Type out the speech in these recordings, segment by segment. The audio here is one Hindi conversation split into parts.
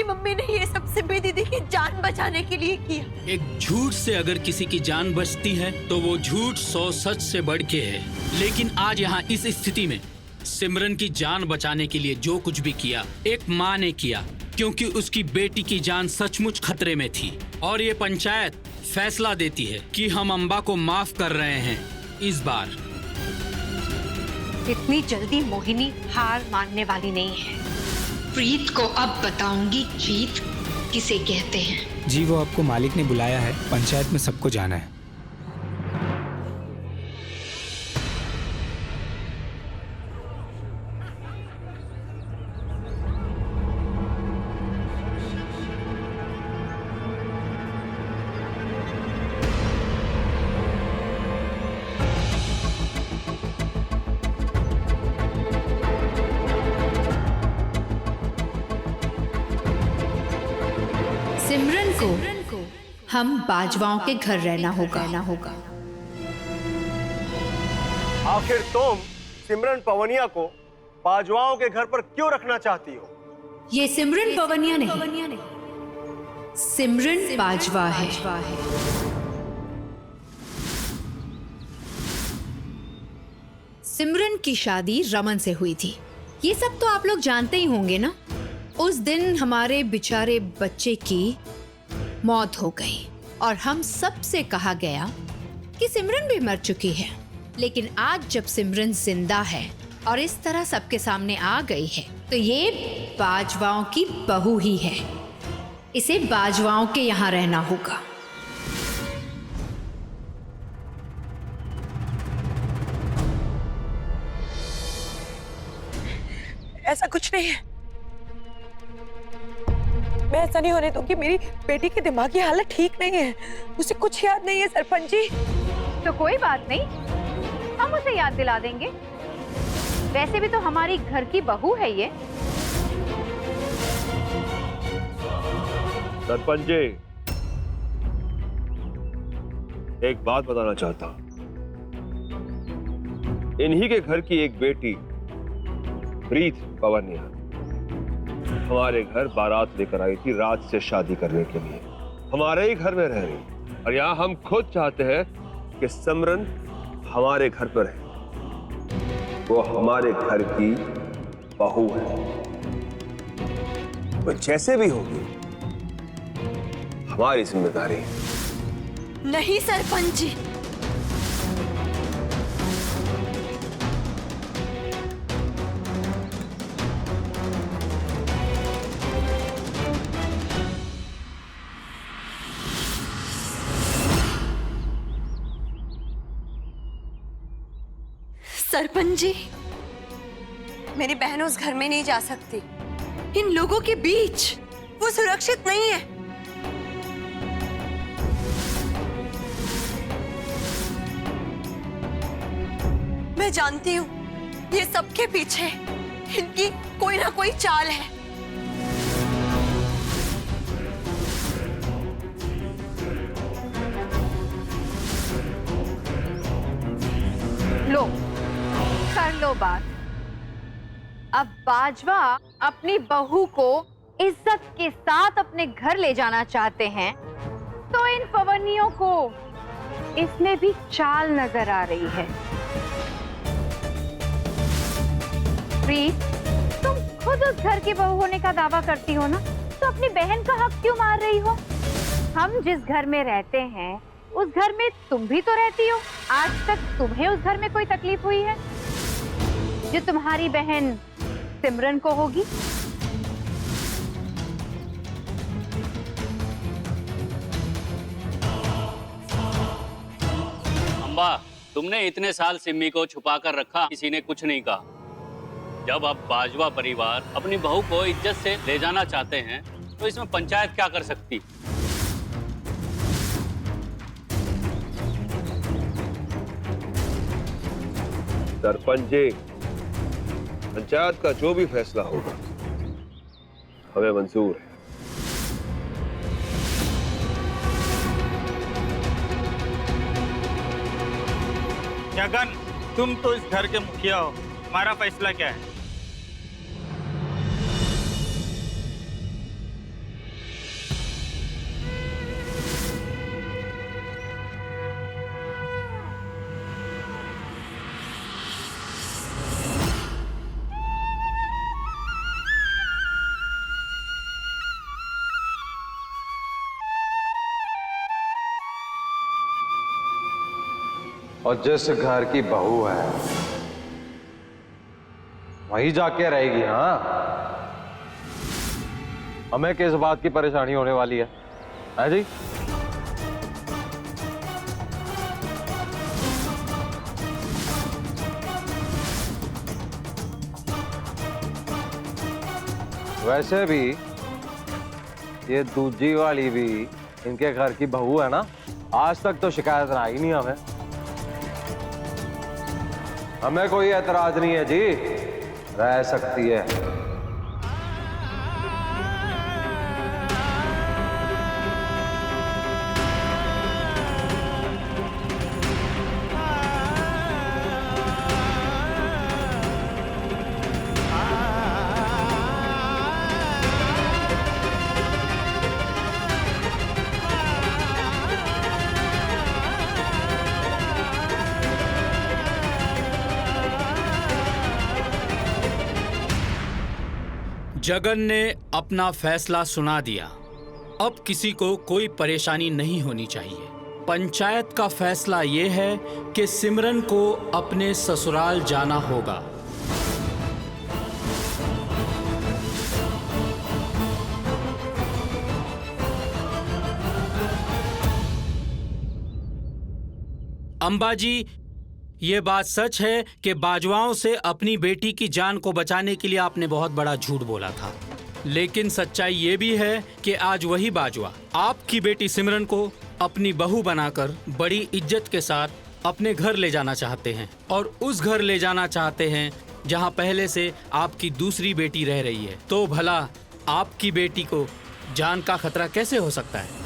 मेरी मम्मी ने ये सब सिम्मी दीदी की जान बचाने के लिए किया। एक झूठ से अगर किसी की जान बचती है तो वो झूठ 100 सच से बढ़ के है। लेकिन आज यहाँ इस स्थिति में सिमरन की जान बचाने के लिए जो कुछ भी किया एक माँ ने किया, क्योंकि उसकी बेटी की जान सचमुच खतरे में थी। और ये पंचायत फैसला देती है कि हम अम्बा को माफ कर रहे हैं इस बार। इतनी जल्दी मोहिनी हार मानने वाली नहीं है। प्रीत को अब बताऊंगी जीत किसे कहते हैं। जी वो आपको मालिक ने बुलाया है, पंचायत में सबको जाना है। सिमरन को हम बाजवाओं के घर रहना होगा। आखिर तुम सिमरन पवनिया को बाजवाओं के घर पर क्यों रखना चाहती हो? ये सिमरन पवनिया नहीं, सिमरन बाजवा है। सिमरन की शादी रमन से हुई थी, ये सब तो आप लोग जानते ही होंगे ना। उस दिन हमारे बेचारे बच्चे की मौत हो गई और हम सब से कहा गया कि सिमरन भी मर चुकी है। लेकिन आज जब सिमरन जिंदा है और इस तरह सबके सामने आ गई है तो ये बाजवाओं की बहू ही है। इसे बाजवाओं के यहाँ रहना होगा। ऐसा कुछ नहीं है, मैं ऐसा नहीं होने दूंगी। मेरी बेटी की दिमागी हालत ठीक नहीं है, उसे कुछ याद नहीं है सरपंच जी। तो कोई बात नहीं, हम उसे याद दिला देंगे। वैसे भी तो हमारी घर की बहू है ये। सरपंच जी, एक बात बताना चाहता हूं। इन्हीं के घर की एक बेटी प्रीत पवनिया हमारे घर बारात लेकर आई थी राज से शादी करने के लिए। हमारे ही घर में रह रही और यहाँ हम खुद चाहते हैं कि सिमरन हमारे घर पर है। वो हमारे घर की बहू है, वो जैसे भी होगी हमारी जिम्मेदारी है। नहीं सरपंच जी, सरपंच जी, मेरी बहन उस घर में नहीं जा सकती। इन लोगों के बीच वो सुरक्षित नहीं है। मैं जानती हूँ ये सबके पीछे इनकी कोई ना कोई चाल है। लो, कर लो बात। अब बाजवा अपनी बहू को इज्जत के साथ अपने घर ले जाना चाहते हैं, तो इन पवनियों को इसमें भी चाल नजर आ रही है। प्रीत, तुम खुद उस घर की बहू होने का दावा करती हो ना, तो अपनी बहन का हक क्यों मार रही हो? हम जिस घर में रहते हैं उस घर में तुम भी तो रहती हो। आज तक तुम्हें उस घर में कोई तकलीफ हुई है जो तुम्हारी बहन सिमरन को होगी? अम्बा, तुमने इतने साल सिम्मी को छुपा कर रखा, किसी ने कुछ नहीं कहा। जब अब बाजवा परिवार अपनी बहू को इज्जत से ले जाना चाहते हैं तो इसमें पंचायत क्या कर सकती? सरपंच जी, पंचायत का जो भी फैसला होगा हमें मंजूर है। जगन, तुम तो इस घर के मुखिया हो, तुम्हारा फैसला क्या है? और जिस घर की बहू है वहीं जाके रहेगी। हाँ, हमें किस बात की परेशानी होने वाली है जी? वैसे भी ये दूजी वाली भी इनके घर की बहू है ना, आज तक तो शिकायत आई नहीं हमें। हमें कोई एतराज नहीं है जी, रह सकती है। जगन ने अपना फैसला सुना दिया। अब किसी को कोई परेशानी नहीं होनी चाहिए। पंचायत का फैसला ये है कि सिमरन को अपने ससुराल जाना होगा। अंबाजी, ये बात सच है कि बाजवाओं से अपनी बेटी की जान को बचाने के लिए आपने बहुत बड़ा झूठ बोला था, लेकिन सच्चाई ये भी है कि आज वही बाजवा आपकी बेटी सिमरन को अपनी बहू बनाकर बड़ी इज्जत के साथ अपने घर ले जाना चाहते हैं, और उस घर ले जाना चाहते हैं जहां पहले से आपकी दूसरी बेटी रह रही है। तो भला आपकी बेटी को जान का खतरा कैसे हो सकता है?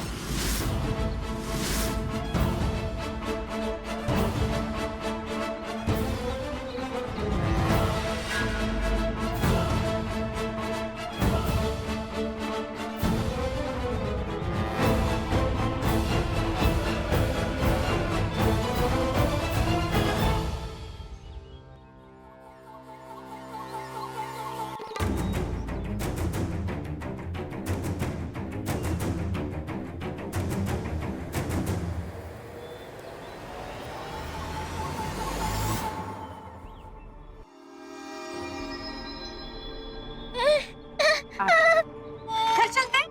घर चलते हैं।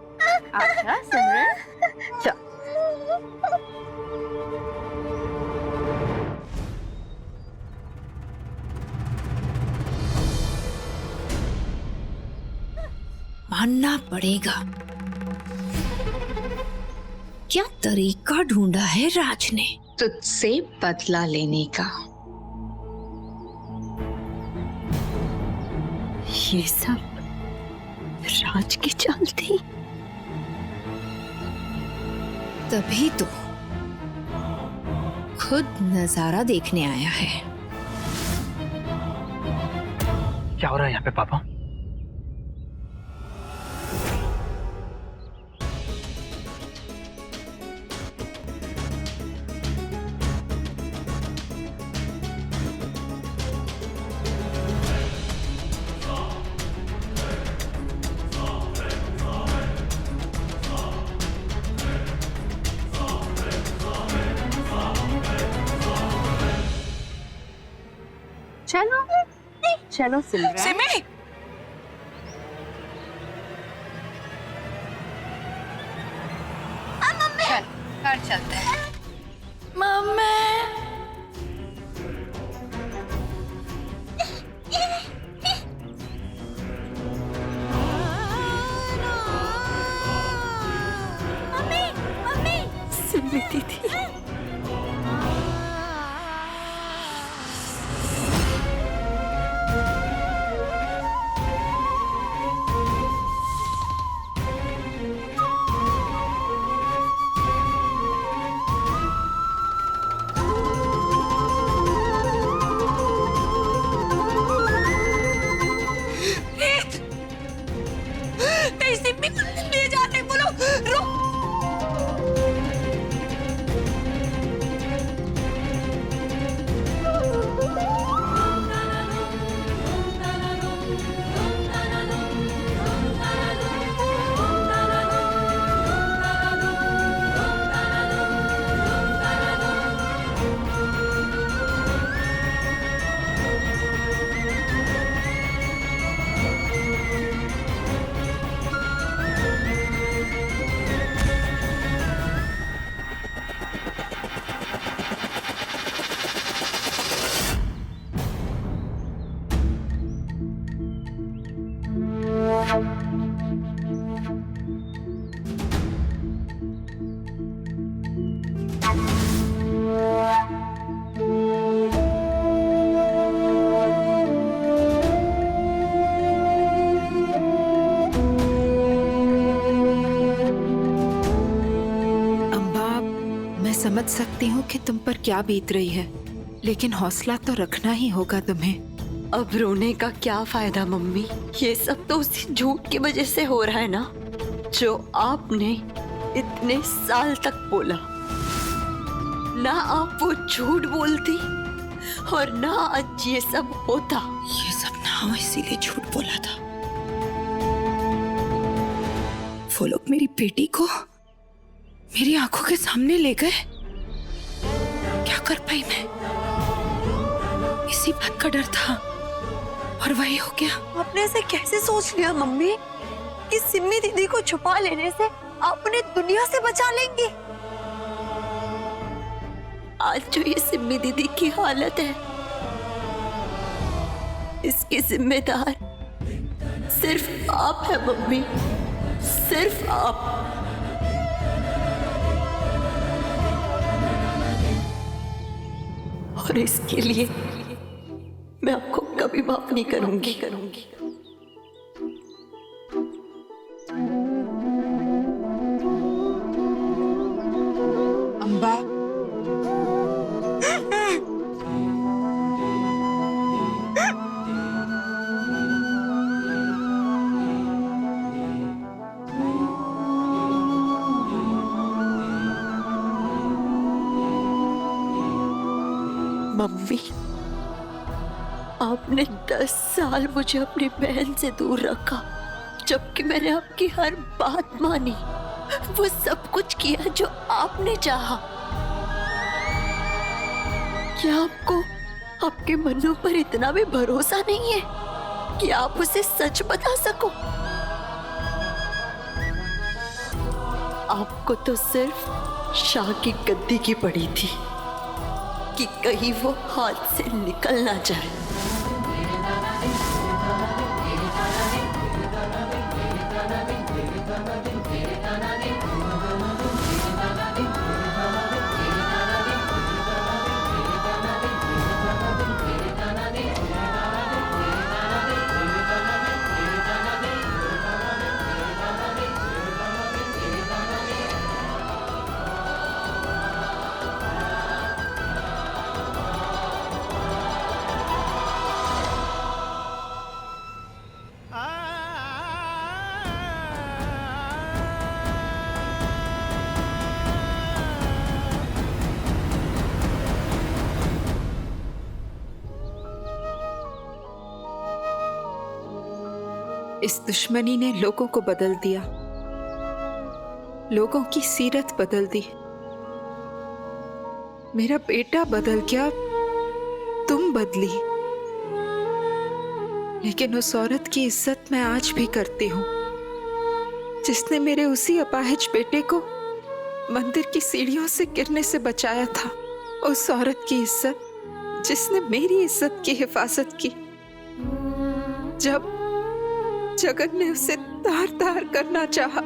अच्छा सिमरन, चल। मानना पड़ेगा, क्या तरीका ढूंढा है राज ने तुझसे बदला लेने का। ये सब राज की चाल थी। तभी तो खुद नजारा देखने आया है। क्या हो रहा है यहाँ पे पापा? चलो चलो सिमरन। सिमी, चल घर चलते हैं। सिमी दीदी। ले जाने बोलो, रुक। समझ सकती हूँ कि तुम पर क्या बीत रही है, लेकिन हौसला तो रखना ही होगा तुम्हें। अब रोने का क्या फायदा मम्मी? ये सब तो उसी झूठ की वजह से हो रहा है ना, जो आपने इतने साल तक बोला। ना आप वो झूठ बोलती और ना आज ये सब होता। ये सब ना हो इसीलिए झूठ बोला था। वो लोग मेरी बेटी को मेरी आंखों के सामने ले गए। क्या कर पाई मैं? इसी बात का डर था और वही हो गया। आपने ऐसे कैसे सोच लिया मम्मी कि सिम्मी दीदी को छुपा लेने से आप उन्हें दुनिया से बचा लेंगी? आज जो ये सिम्मी दीदी की हालत है, इसके जिम्मेदार सिर्फ आप है मम्मी, सिर्फ आप। और इसके लिए मैं आपको कभी माफ नहीं करूंगी। अम्बा, मम्मी, आपने 10 साल मुझे अपनी बहन से दूर रखा, जबकि मैंने आपकी हर बात मानी, वो सब कुछ किया जो आपने चाहा। क्या आपको आपके मन्नू पर इतना भी भरोसा नहीं है कि आप उसे सच बता सको? आपको तो सिर्फ शाह की गद्दी की पड़ी थी कि कहीं वो हाथ से निकल ना जाए। इस दुश्मनी ने लोगों को बदल दिया, लोगों की सीरत बदल दी। मेरा बेटा बदल गया, तुम बदली, लेकिन उस औरत की इज्जत मैं आज भी करती हूँ जिसने मेरे उसी अपाहिज बेटे को मंदिर की सीढ़ियों से गिरने से बचाया था। उस औरत की इज्जत जिसने मेरी इज्जत की हिफाजत की जब जगन ने उसे तार तार करना चाहा।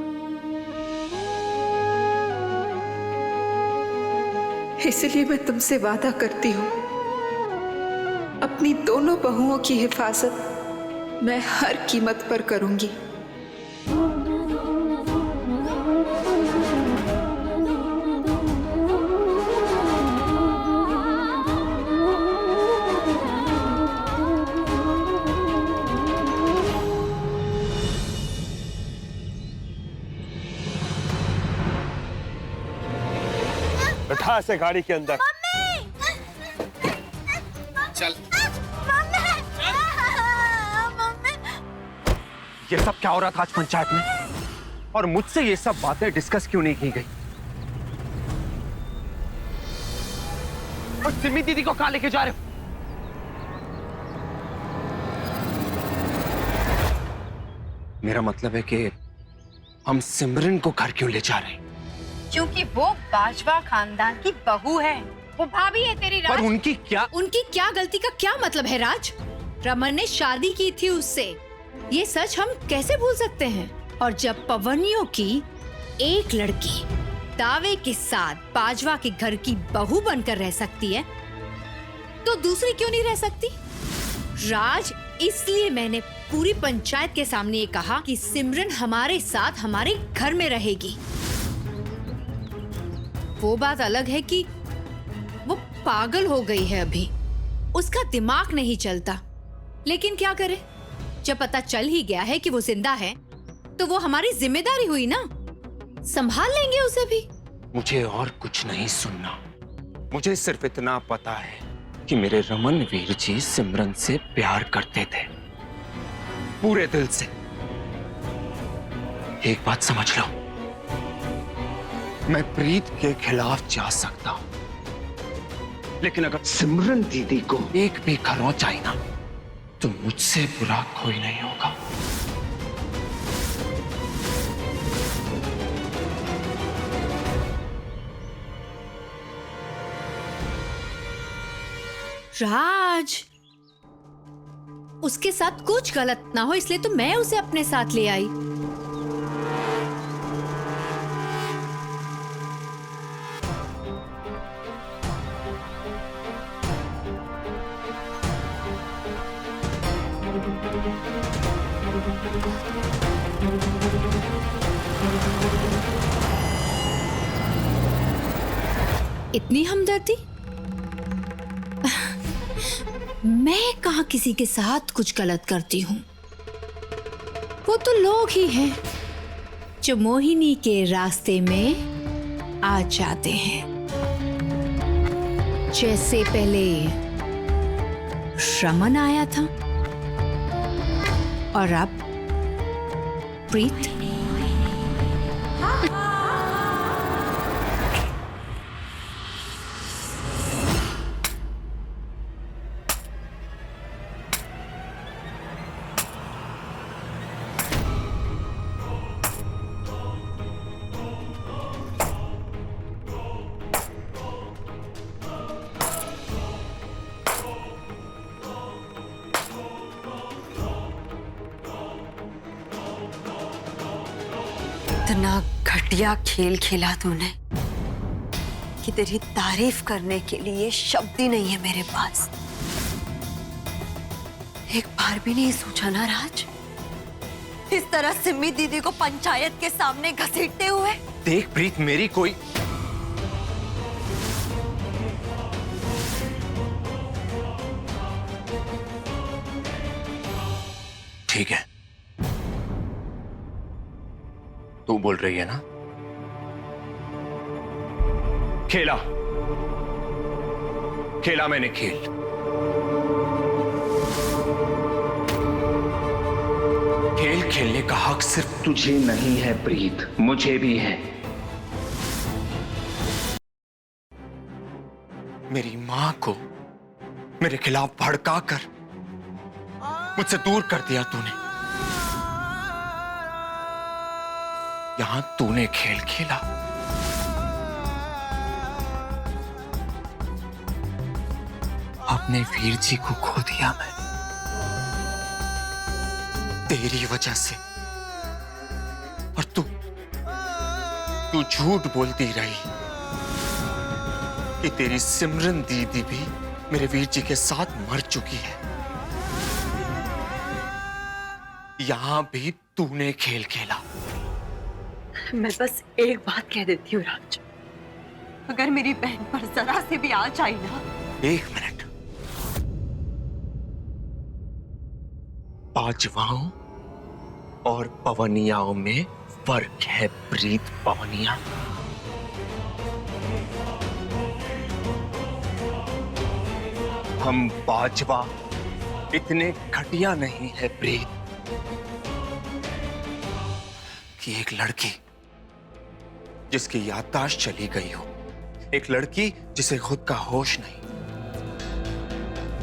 इसलिए मैं तुमसे वादा करती हूँ, अपनी दोनों बहुओं की हिफाजत मैं हर कीमत पर करूंगी। बैठा से गाड़ी के अंदर। चल। ये सब क्या हो रहा था आज पंचायत में, और मुझसे ये सब बातें डिस्कस क्यों नहीं की गई? और सिमी दीदी को कहां लेके जा रहे हो? मेरा मतलब है कि हम सिमरन को घर क्यों ले जा रहे हैं? क्योंकि वो बाजवा खानदान की बहू है, वो भाभी है तेरी राज। पर उनकी क्या गलती का क्या मतलब है राज? रमन ने शादी की थी उससे, ये सच हम कैसे भूल सकते हैं? और जब पवनियों की एक लड़की दावे के साथ बाजवा के घर की बहू बनकर रह सकती है, तो दूसरी क्यों नहीं रह सकती? राज, इसलिए मैंने पूरी पंचायत के सामने ये कहा कि सिमरन हमारे साथ हमारे घर में रहेगी। वो बात अलग है कि वो पागल हो गई है अभी, उसका दिमाग नहीं चलता। लेकिन क्या करे, जब पता चल ही गया है कि वो जिंदा है तो वो हमारी जिम्मेदारी हुई ना, संभाल लेंगे उसे भी। मुझे और कुछ नहीं सुनना, मुझे सिर्फ इतना पता है कि मेरे रमन वीर जी सिमरन से प्यार करते थे, पूरे दिल से। एक बात समझ लो, मैं प्रीत के खिलाफ जा सकता हूं, लेकिन अगर सिमरन दीदी को एक भी खरोंच आई ना तो मुझसे बुरा कोई नहीं होगा। राज, उसके साथ कुछ गलत ना हो इसलिए तो मैं उसे अपने साथ ले आई। इतनी हमदर्दी? मैं कहाँ किसी के साथ कुछ गलत करती हूँ। वो तो लोग ही हैं जो मोहिनी के रास्ते में आ जाते हैं, जैसे पहले रमन आया था और अब प्रीत। इतना घटिया खेल खेला तूने कि तेरी तारीफ करने के लिए शब्द ही नहीं है मेरे पास। एक बार भी नहीं सोचा ना राज, इस तरह सिम्मी दीदी को पंचायत के सामने घसीटते हुए। देख प्रीत, मेरी कोई ठीक है, तू बोल रही है ना, खेला खेला मैंने खेल। खेल खेलने का हक सिर्फ तुझे नहीं है प्रीत, मुझे भी है। मेरी मां को मेरे खिलाफ भड़काकर मुझसे दूर कर दिया तूने। यहां तूने खेल खेला, अपने वीर जी को खो दिया मैं तेरी वजह से। और तू झूठ बोलती रही कि तेरी सिमरन दीदी भी मेरे वीर जी के साथ मर चुकी है। यहां भी तूने खेल खेला। मैं बस एक बात कह देती हूँ राज, अगर मेरी बहन पर जरा से भी आँच आई ना। एक मिनट, बाजवाओं और पवनियाओं में फर्क है प्रीत पवनिया। हम बाजवा इतने घटिया नहीं है प्रीत कि एक लड़की जिसकी याददाश्त चली गई हो, एक लड़की जिसे खुद का होश नहीं,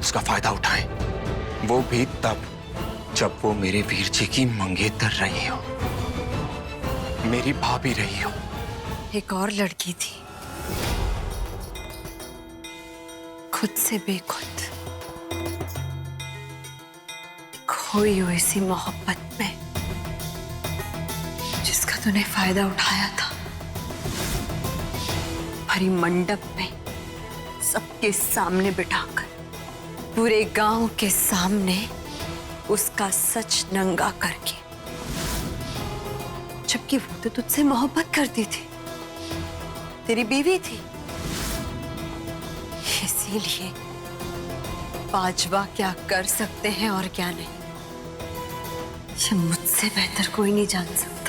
उसका फायदा उठाएं, वो भी तब जब वो मेरे वीर जी की मंगेतर रही हो, मेरी भाभी रही हो। एक और लड़की थी, खुद से बेखुद, खोई हुई सी मोहब्बत में, जिसका तूने फायदा उठाया था। भरी मंडप में सबके सामने बिठाकर, पूरे गांव के सामने उसका सच नंगा करके, जबकि वो तो तुझसे मोहब्बत करती थी। तेरी बीवी थी, इसीलिए बाजवा क्या कर सकते हैं और क्या नहीं, ये मुझसे बेहतर कोई नहीं जान सकता।